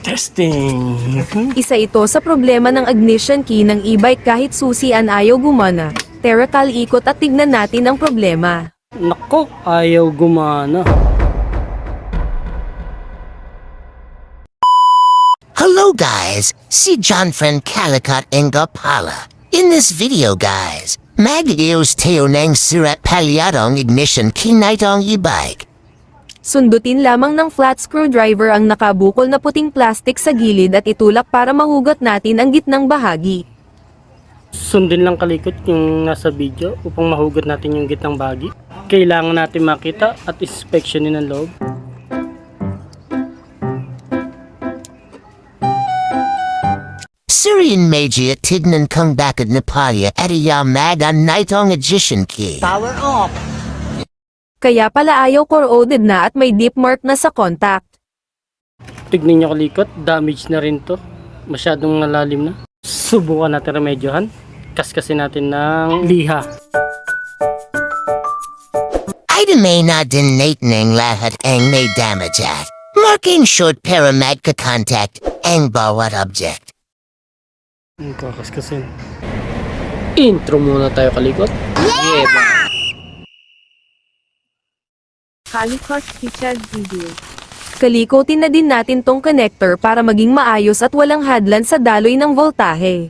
Testing. Isa ito sa problema ng ignition key ng e-bike kahit susian ayaw gumana. Tara ikot at tignan natin ang problema. Nako, ayaw gumana. Hello guys, si John Friend Calicut Engapala. In this video guys, mag-ios tayo ng surat palyadong ignition key nitong e-bike. Sundutin lamang ng flat screwdriver ang nakabukol na puting plastic sa gilid at itulak para mahugot natin ang gitnang bahagi. Sundin lang kalikot yung nasa video upang mahugot natin yung gitnang bahagi. Kailangan natin makita at inspeksyonin ang loob. Syrian Major tignan kung bakit Nepalya at iyamag ang nitong ignition key. Power off. Kaya pala ayaw corroded na at may deep mark na sa contact. Tignan nyo kalikot, damage na rin to. Masyadong nalalim na. Subukan natin remedyohan. Kaskasin natin ng liha. May na dinate ng lahat ang may damage at. Marking short para magka-contact ang bawat object. Kakaskasin. Intro muna tayo kalikot. Yeah! Kalikot featured video. Kalikotin na din natin tong connector para maging maayos at walang hadlan sa daloy ng voltahe.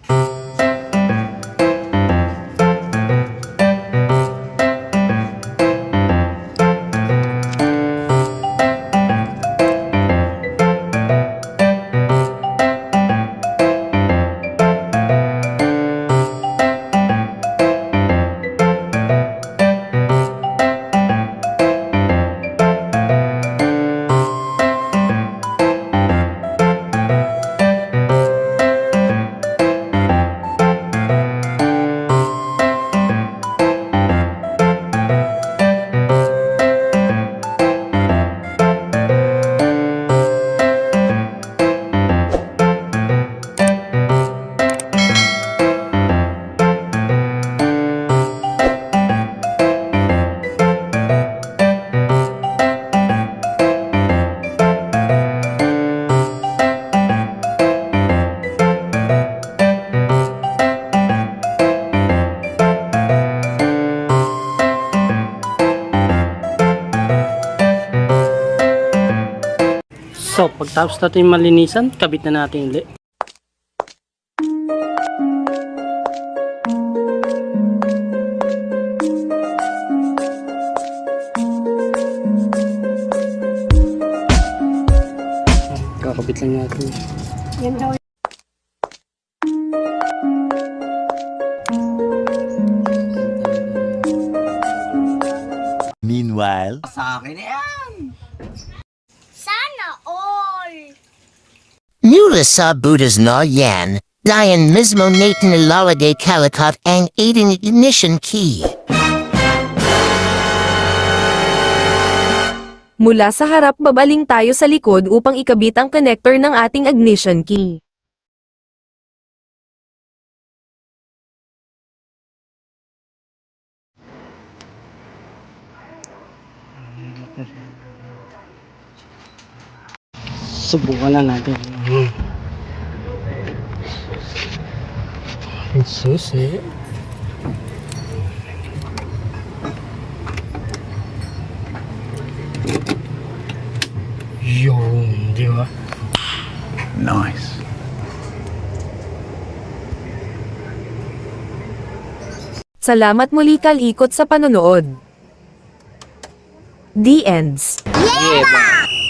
So, pagtapos natin malinisan, kabit na natin ulit. Kakabit lang natin. Meanwhile, Sa akin yan. Sana all! mula sa Buddha's no yan, dayan mismo natin ilalagay Calicut ang aiding ignition key. Mula sa harap babaling tayo sa likod upang ikabit ang connector ng ating ignition key. Subukan na natin. Ang susi. Yung, di ba? Nice. Salamat muli kalikot sa panonood. The ends. Yeah!